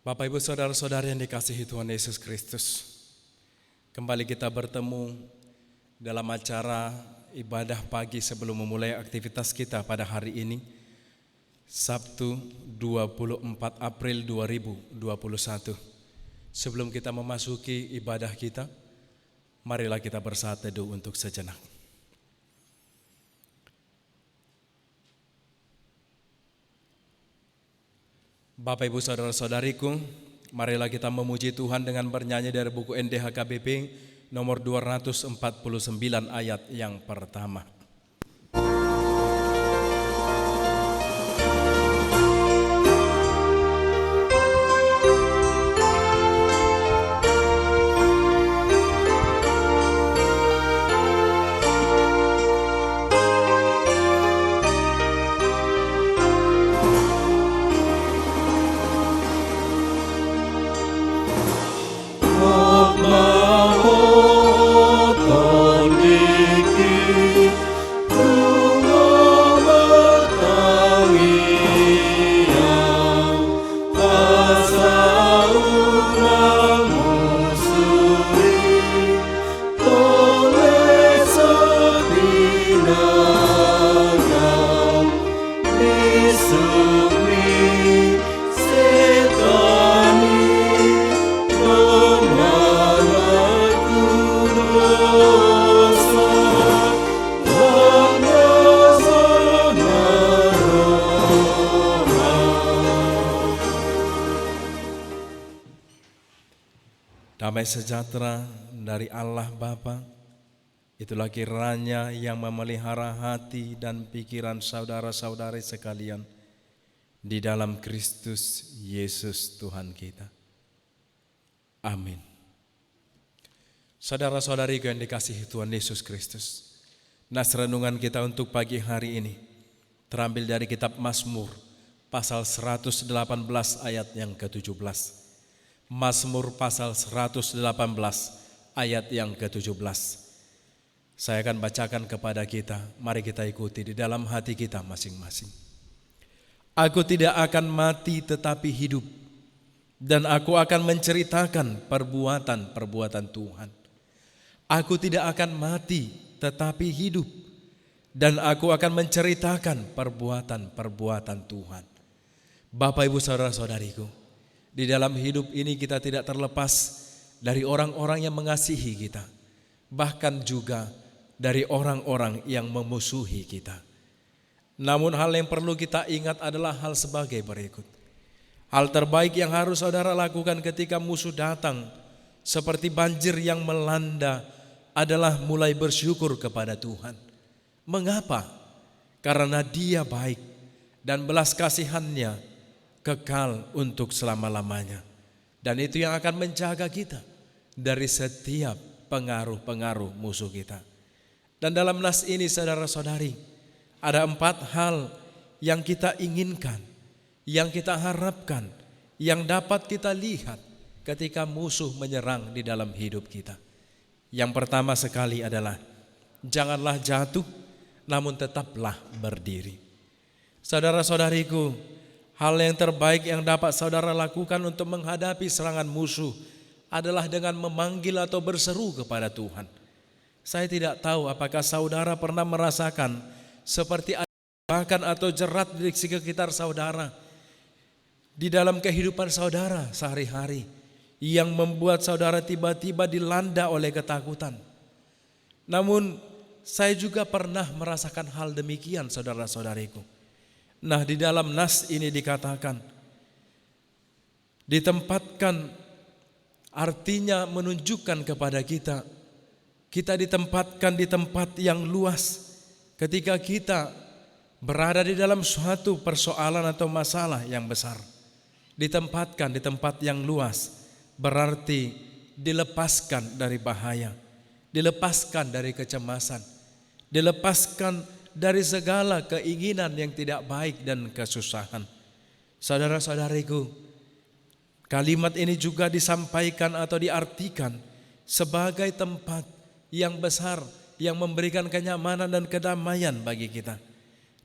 Bapak Ibu Saudara-saudari yang dikasihi Tuhan Yesus Kristus, kembali kita bertemu dalam acara ibadah pagi sebelum memulai aktivitas kita pada hari ini, Sabtu 24 April 2021. Sebelum kita memasuki ibadah kita, marilah kita bersaat teduh untuk sejenak. Bapak Ibu Saudara-saudariku, marilah kita memuji Tuhan dengan bernyanyi dari buku NDHKBP nomor 249 ayat yang pertama. Damai sejahtera dari Allah Bapa, itulah kiranya yang memelihara hati dan pikiran saudara-saudari sekalian di dalam Kristus Yesus Tuhan kita. Amin. Saudara-saudariku yang dikasihi Tuhan Yesus Kristus, nas renungan kita untuk pagi hari ini terambil dari kitab Mazmur pasal 118 ayat yang ke-17. Mazmur pasal 118 ayat yang ke-17. Saya akan bacakan kepada kita, mari kita ikuti di dalam hati kita masing-masing. Aku tidak akan mati tetapi hidup, dan aku akan menceritakan perbuatan-perbuatan Tuhan. Aku tidak akan mati tetapi hidup, dan aku akan menceritakan perbuatan-perbuatan Tuhan. Bapak Ibu Saudara-saudariku, di dalam hidup ini kita tidak terlepas dari orang-orang yang mengasihi kita, bahkan juga dari orang-orang yang memusuhi kita. Namun hal yang perlu kita ingat adalah hal sebagai berikut. Hal terbaik yang harus saudara lakukan ketika musuh datang seperti banjir yang melanda adalah mulai bersyukur kepada Tuhan. Mengapa? Karena Dia baik dan belas kasihannya kekal untuk selama-lamanya. Dan itu yang akan menjaga kita dari setiap pengaruh-pengaruh musuh kita. Dan dalam nas ini saudara-saudari, ada 4 hal yang kita inginkan, yang kita harapkan, yang dapat kita lihat ketika musuh menyerang di dalam hidup kita. Yang pertama sekali adalah janganlah jatuh, namun tetaplah berdiri. Saudara-saudariku, hal yang terbaik yang dapat saudara lakukan untuk menghadapi serangan musuh adalah dengan memanggil atau berseru kepada Tuhan. Saya tidak tahu apakah saudara pernah merasakan seperti ada jebakan atau jerat di sekitar saudara di dalam kehidupan saudara sehari-hari yang membuat saudara tiba-tiba dilanda oleh ketakutan. Namun saya juga pernah merasakan hal demikian saudara-saudariku. Nah, di dalam nas ini dikatakan, ditempatkan artinya menunjukkan kepada kita ditempatkan di tempat yang luas ketika kita berada di dalam suatu persoalan atau masalah yang besar. Ditempatkan di tempat yang luas berarti dilepaskan dari bahaya, dilepaskan dari kecemasan, dilepaskan dari segala keinginan yang tidak baik dan kesusahan. Saudara-saudariku, kalimat ini juga disampaikan atau diartikan sebagai tempat yang besar yang memberikan kenyamanan dan kedamaian bagi kita.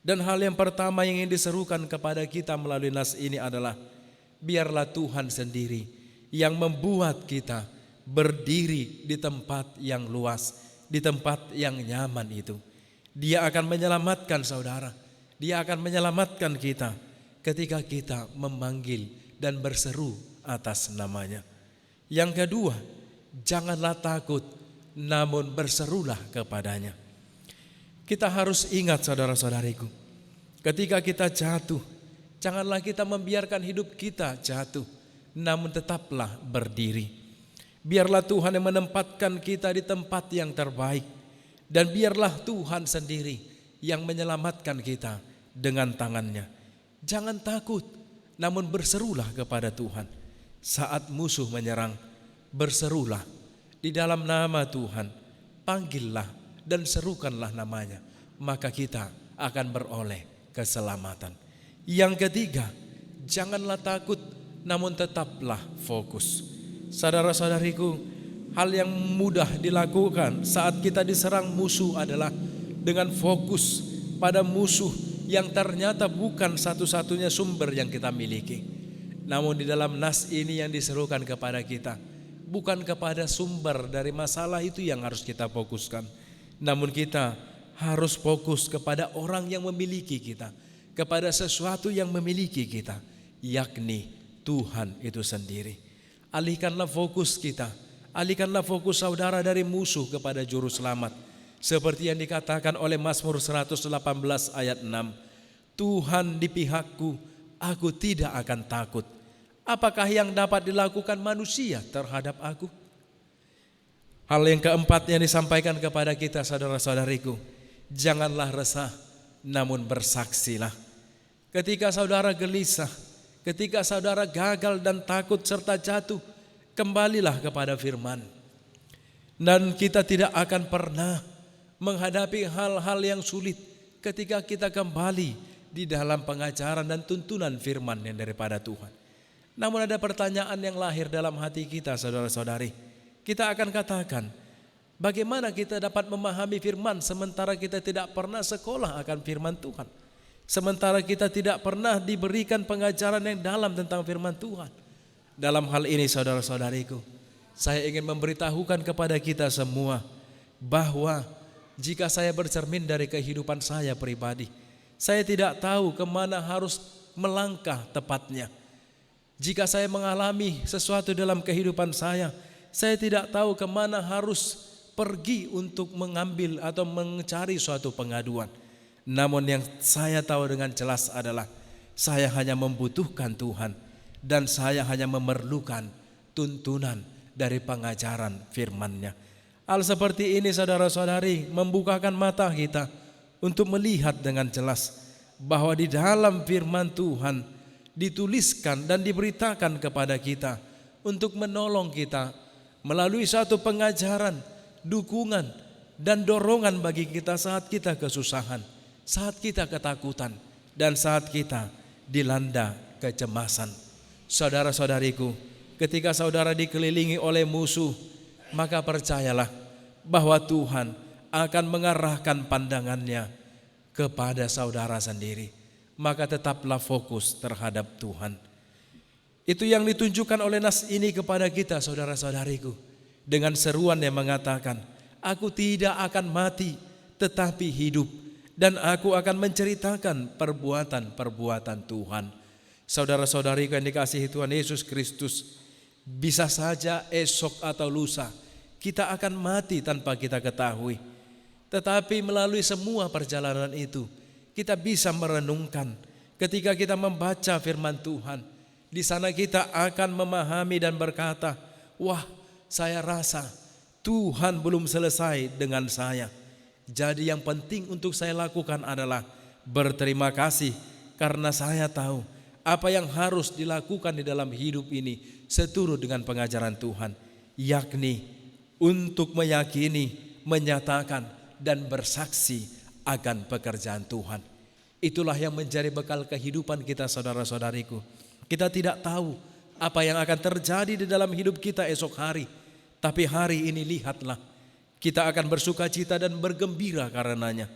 Dan hal yang pertama yang ingin diserukan kepada kita melalui nas ini adalah biarlah Tuhan sendiri yang membuat kita berdiri di tempat yang luas, di tempat yang nyaman itu. Dia akan menyelamatkan saudara, Dia akan menyelamatkan kita ketika kita memanggil dan berseru atas namanya. Yang kedua, janganlah takut, namun berserulah kepadanya. Kita harus ingat saudara-saudariku, ketika kita jatuh, janganlah kita membiarkan hidup kita jatuh, namun tetaplah berdiri. Biarlah Tuhan yang menempatkan kita di tempat yang terbaik, dan biarlah Tuhan sendiri yang menyelamatkan kita dengan tangannya. Jangan takut, namun berserulah kepada Tuhan. Saat musuh menyerang, berserulah di dalam nama Tuhan, panggillah dan serukanlah namanya, maka kita akan beroleh keselamatan. Yang ketiga, janganlah takut, namun tetaplah fokus. Saudara-saudariku, hal yang mudah dilakukan saat kita diserang musuh adalah dengan fokus pada musuh yang ternyata bukan satu-satunya sumber yang kita miliki. Namun di dalam nas ini yang diserukan kepada kita, bukan kepada sumber dari masalah itu yang harus kita fokuskan, namun kita harus fokus kepada orang yang memiliki kita, kepada sesuatu yang memiliki kita, yakni Tuhan itu sendiri. Alihkanlah fokus kita, alihkanlah fokus saudara dari musuh kepada juru selamat. Seperti yang dikatakan oleh Mazmur 118 ayat 6, Tuhan di pihakku, aku tidak akan takut. Apakah yang dapat dilakukan manusia terhadap aku? Hal yang keempat yang disampaikan kepada kita saudara-saudariku, janganlah resah, namun bersaksilah. Ketika saudara gelisah, ketika saudara gagal dan takut serta jatuh, kembalilah kepada firman. Dan kita tidak akan pernah menghadapi hal-hal yang sulit ketika kita kembali di dalam pengajaran dan tuntunan firman yang daripada Tuhan. Namun ada pertanyaan yang lahir dalam hati kita saudara-saudari. Kita akan katakan, bagaimana kita dapat memahami firman sementara kita tidak pernah sekolah akan firman Tuhan, sementara kita tidak pernah diberikan pengajaran yang dalam tentang firman Tuhan. Dalam hal ini saudara-saudariku, saya ingin memberitahukan kepada kita semua bahwa jika saya bercermin dari kehidupan saya pribadi, saya tidak tahu kemana harus melangkah tepatnya. Jika saya mengalami sesuatu dalam kehidupan saya tidak tahu kemana harus pergi untuk mengambil atau mencari suatu pengaduan. Namun yang saya tahu dengan jelas adalah saya hanya membutuhkan Tuhan dan saya hanya memerlukan tuntunan dari pengajaran firman-Nya. Hal seperti ini saudara-saudari membukakan mata kita untuk melihat dengan jelas bahwa di dalam firman Tuhan dituliskan dan diberitakan kepada kita untuk menolong kita melalui satu pengajaran, dukungan dan dorongan bagi kita saat kita kesusahan, saat kita ketakutan, dan saat kita dilanda kecemasan. Saudara-saudariku, ketika saudara dikelilingi oleh musuh, maka percayalah bahwa Tuhan akan mengarahkan pandangannya kepada saudara sendiri. Maka tetaplah fokus terhadap Tuhan. Itu yang ditunjukkan oleh nas ini kepada kita saudara-saudariku, dengan seruan yang mengatakan, aku tidak akan mati tetapi hidup, dan aku akan menceritakan perbuatan-perbuatan Tuhan. Saudara-saudariku yang dikasihi Tuhan Yesus Kristus, bisa saja esok atau lusa kita akan mati tanpa kita ketahui. Tetapi melalui semua perjalanan itu, kita bisa merenungkan ketika kita membaca firman Tuhan. Di sana kita akan memahami dan berkata, wah, saya rasa Tuhan belum selesai dengan saya. Jadi yang penting untuk saya lakukan adalah berterima kasih karena saya tahu apa yang harus dilakukan di dalam hidup ini seturut dengan pengajaran Tuhan, yakni untuk meyakini, menyatakan dan bersaksi akan pekerjaan Tuhan. Itulah yang menjadi bekal kehidupan kita saudara-saudariku. Kita tidak tahu apa yang akan terjadi di dalam hidup kita esok hari, tapi hari ini lihatlah, kita akan bersuka cita dan bergembira karenanya.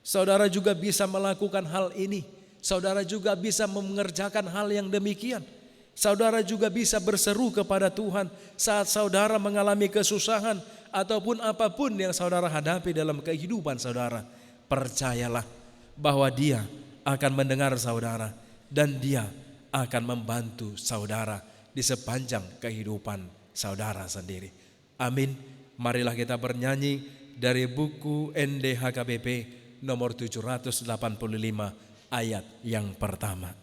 Saudara juga bisa melakukan hal ini, saudara juga bisa mengerjakan hal yang demikian. Saudara juga bisa berseru kepada Tuhan saat saudara mengalami kesusahan ataupun apapun yang saudara hadapi dalam kehidupan saudara. Percayalah bahwa Dia akan mendengar saudara dan Dia akan membantu saudara di sepanjang kehidupan saudara sendiri. Amin. Marilah kita bernyanyi dari buku NDHKBP nomor 785 ayat yang pertama.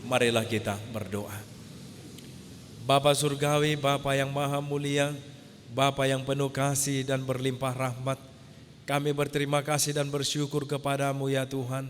Marilah kita berdoa. Bapa Surgawi, Bapa yang Maha Mulia, Bapa yang penuh kasih dan berlimpah rahmat, kami berterima kasih dan bersyukur kepadamu ya Tuhan,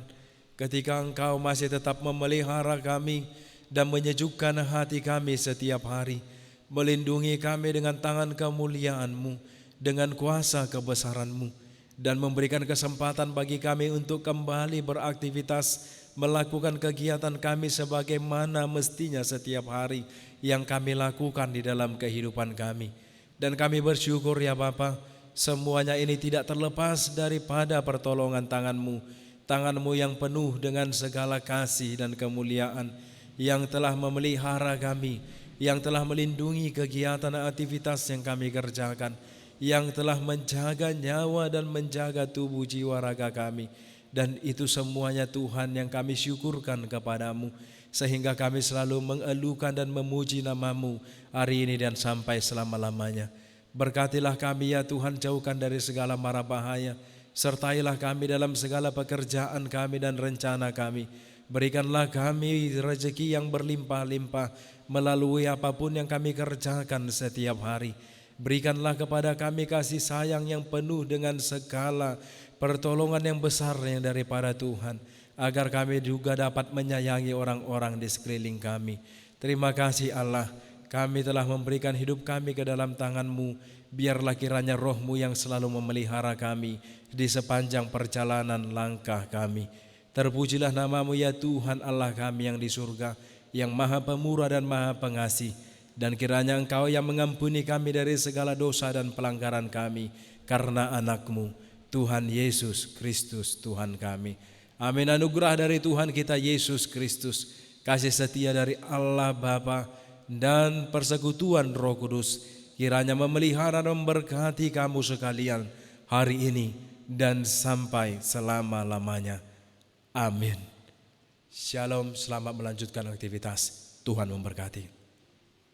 ketika Engkau masih tetap memelihara kami dan menyejukkan hati kami setiap hari, melindungi kami dengan tangan kemuliaan-Mu, dengan kuasa kebesaran-Mu, dan memberikan kesempatan bagi kami untuk kembali beraktivitas, melakukan kegiatan kami sebagaimana mestinya setiap hari yang kami lakukan di dalam kehidupan kami. Dan kami bersyukur ya Bapa, semuanya ini tidak terlepas daripada pertolongan tangan-Mu, tangan-Mu yang penuh dengan segala kasih dan kemuliaan, yang telah memelihara kami, yang telah melindungi kegiatan aktivitas yang kami kerjakan, yang telah menjaga nyawa dan menjaga tubuh jiwa raga kami. Dan itu semuanya Tuhan yang kami syukurkan kepadamu, sehingga kami selalu mengeluhkan dan memuji nama-Mu hari ini dan sampai selama-lamanya. Berkatilah kami ya Tuhan, jauhkan dari segala mara bahaya, sertailah kami dalam segala pekerjaan kami dan rencana kami. Berikanlah kami rezeki yang berlimpah-limpah melalui apapun yang kami kerjakan setiap hari. Berikanlah kepada kami kasih sayang yang penuh dengan segala pertolongan yang besar yang daripada Tuhan, agar kami juga dapat menyayangi orang-orang di sekeliling kami. Terima kasih Allah, kami telah memberikan hidup kami ke dalam tangan-Mu. Biarlah kiranya Roh-Mu yang selalu memelihara kami di sepanjang perjalanan langkah kami. Terpujilah nama-Mu ya Tuhan Allah kami yang di surga, yang Maha Pemurah dan Maha Pengasih. Dan kiranya Engkau yang mengampuni kami dari segala dosa dan pelanggaran kami, karena anak-Mu, Tuhan Yesus Kristus Tuhan kami. Amin. Anugerah dari Tuhan kita Yesus Kristus, kasih setia dari Allah Bapa, dan persekutuan Roh Kudus kiranya memelihara dan memberkati kamu sekalian hari ini dan sampai selama-lamanya. Amin. Shalom, selamat melanjutkan aktivitas. Tuhan memberkati.